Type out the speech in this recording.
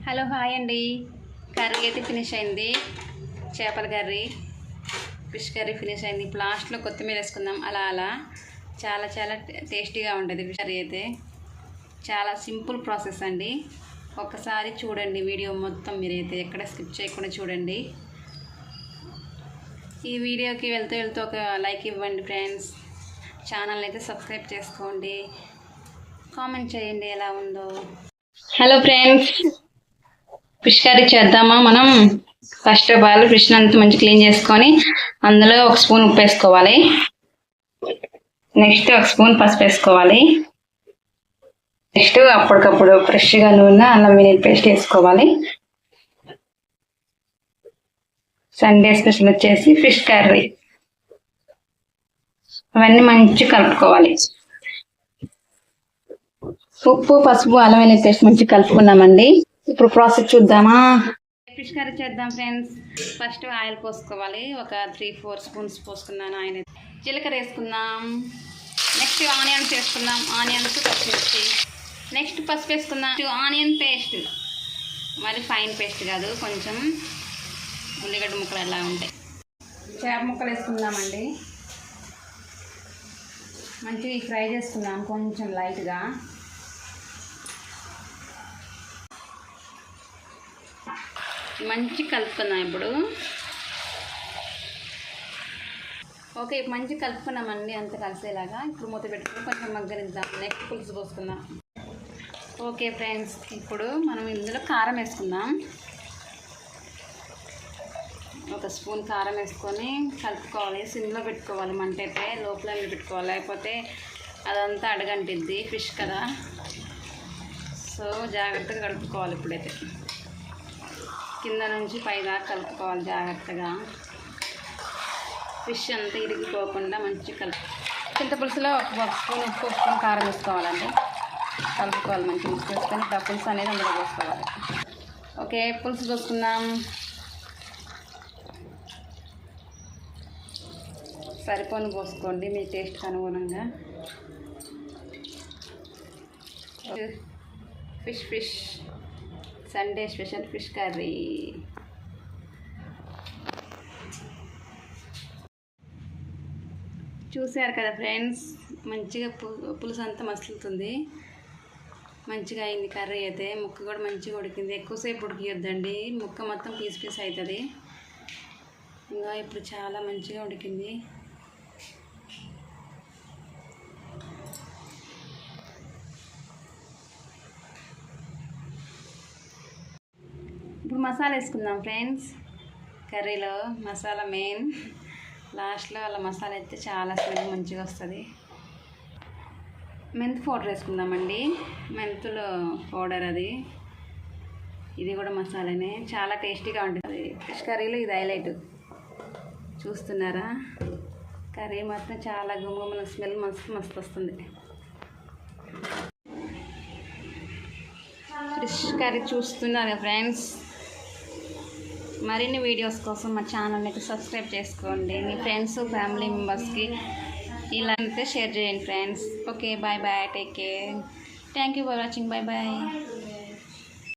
Hello hi అండి. Curry అయితే finish అయింది. చేపల కర్రీ, ఫిష్ కర్రీ ఫినిష్ అయింది. ఇప్పుడు లాస్ట్లో కొత్తిమీర వేసుకుందాం. అలా అలా చాలా చాలా టేస్టీగా ఉంటుంది ఫిష్ కర్రీ అయితే. చాలా సింపుల్ ప్రాసెస్ అండి. ఒక్కసారి చూడండి వీడియో మొత్తం, మీరైతే ఎక్కడ స్కిప్ చేయకుండా చూడండి. ఈ వీడియోకి వెళ్తూ ఒక లైక్ ఇవ్వండి ఫ్రెండ్స్. ఛానల్ అయితే సబ్స్క్రైబ్ చేసుకోండి, కామెంట్ చేయండి ఎలా ఉందో. హలో ఫ్రెండ్స్, ఫిష్ కర్రీ చేద్దామా మనం. ఫస్ట్ ఆఫ్ ఆల్ ఫిష్ అంతా మంచి క్లీన్ చేసుకొని అందులో ఒక స్పూన్ ఉప్పు వేసుకోవాలి. నెక్స్ట్ ఒక స్పూన్ పసుపు వేసుకోవాలి. నెక్స్ట్ అప్పటికప్పుడు ఫ్రెష్గా నూనె అల్లం వెల్లుల్లి పేస్ట్ వేసుకోవాలి. సండే స్పెషల్ వచ్చేసి ఫిష్ కర్రీ. అవన్నీ మంచి కలుపుకోవాలి. ఉప్పు పసుపు అల్లం వెల్లుల్లి పేస్ట్ మంచి కలుపుకున్నామండి. ఇప్పుడు ప్రాసెస్ చూద్దామా. ఫిష్ కర్రీ చేద్దాం ఫ్రెండ్స్. ఫస్ట్ ఆయిల్ పోసుకోవాలి. ఒక 3-4 స్పూన్స్ పోసుకున్నాను ఆయిల్. జీలకర్ర వేసుకుందాం. నెక్స్ట్ ఆనియన్స్ వేసుకుందాం. ఆనియన్స్ పచ్చిమిర్చి. నెక్స్ట్ పసుపు వేసుకుందాం. ఆనియన్ పేస్ట్, మరి ఫైన్ పేస్ట్ కాదు, కొంచెం ఉల్లిగడ్డ ముక్కలు ఎలా ఉంటాయి. చేప ముక్కలు వేసుకుందామండి. మంచిగా ఫ్రై చేసుకుందాం కొంచెం లైట్గా. మంచి కలుపుకుందాం ఇప్పుడు. ఓకే, మంచి కలుపుకున్నామండి అంత కలిసేలాగా. ఇప్పుడు మూత పెట్టుకుని కొంచెం మగ్గనిద్దాం. నెక్స్ట్ పులుసు పోసుకుందాం. ఓకే ఫ్రెండ్స్, ఇప్పుడు మనం ఇందులో కారం వేసుకుందాం. ఒక స్పూన్ కారం వేసుకొని కలుపుకోవాలి. సిమ్లో పెట్టుకోవాలి, మంట అయితే లోపల పెట్టుకోవాలి, లేకపోతే అదంతా అడగంటిద్ది ఫిష్ కదా. సో జాగ్రత్తగా కలుపుకోవాలి. ఇప్పుడైతే కింద నుంచి పైదాకా కలుపుకోవాలి జాగ్రత్తగా. ఫిష్ అంతా ఇరిగిపోకుండా మంచి చింతపులుసులో ఒక స్పూన్ ఉప్పు, ఒక స్పూన్ కారం వేసుకోవాలండి. కలుపుకోవాలి మంచిగా మిక్స్ చేసుకొని. ఆ పులుసు అనేది అందులో పోసుకోవాలి. ఓకే, పులుసు పోసుకుందాం. సరిపోను పోసుకోండి మీ టేస్ట్కి అనుగుణంగా. Fish Sunday special fish curry. చూసారు కదా ఫ్రెండ్స్, మంచిగా పులుసు అంతా మసులుతుంది. మంచిగా అయింది కర్రీ అయితే. ముక్క కూడా మంచిగా ఉడికింది. ఎక్కువసేపు ఉడికియొద్దండి, ముక్క మొత్తం పీస్ అవుతుంది. ఇంకా ఇప్పుడు చాలా మంచిగా ఉడికింది. ఇప్పుడు మసాలా వేసుకుందాం ఫ్రెండ్స్. కర్రీలో మసాలా మెయిన్. లాస్ట్లో అలా మసాలా అయితే చాలా స్మెల్ మంచిగా వస్తుంది. మెంతి పౌడర్ వేసుకుందామండి. మెంతుల పౌడర్ అది, ఇది కూడా మసాలానే. చాలా టేస్టీగా ఉంటుంది ఫిష్ కర్రీలో. ఇది హైలైట్. చూస్తున్నారా, కర్రీ మాత్రం చాలా గుమ్మగుమ్మల స్మెల్ మస్తు వస్తుంది. ఫిష్ కర్రీ చూస్తున్నారు ఫ్రెండ్స్. మరిన్ని వీడియోస్ కోసం మా ఛానల్ని సబ్స్క్రైబ్ చేసుకోండి. మీ ఫ్రెండ్స్ ఫ్యామిలీ మెంబర్స్కి ఇలా అయితే షేర్ చేయండి friends. Okay, bye bye, take care, thank you for watching, bye bye.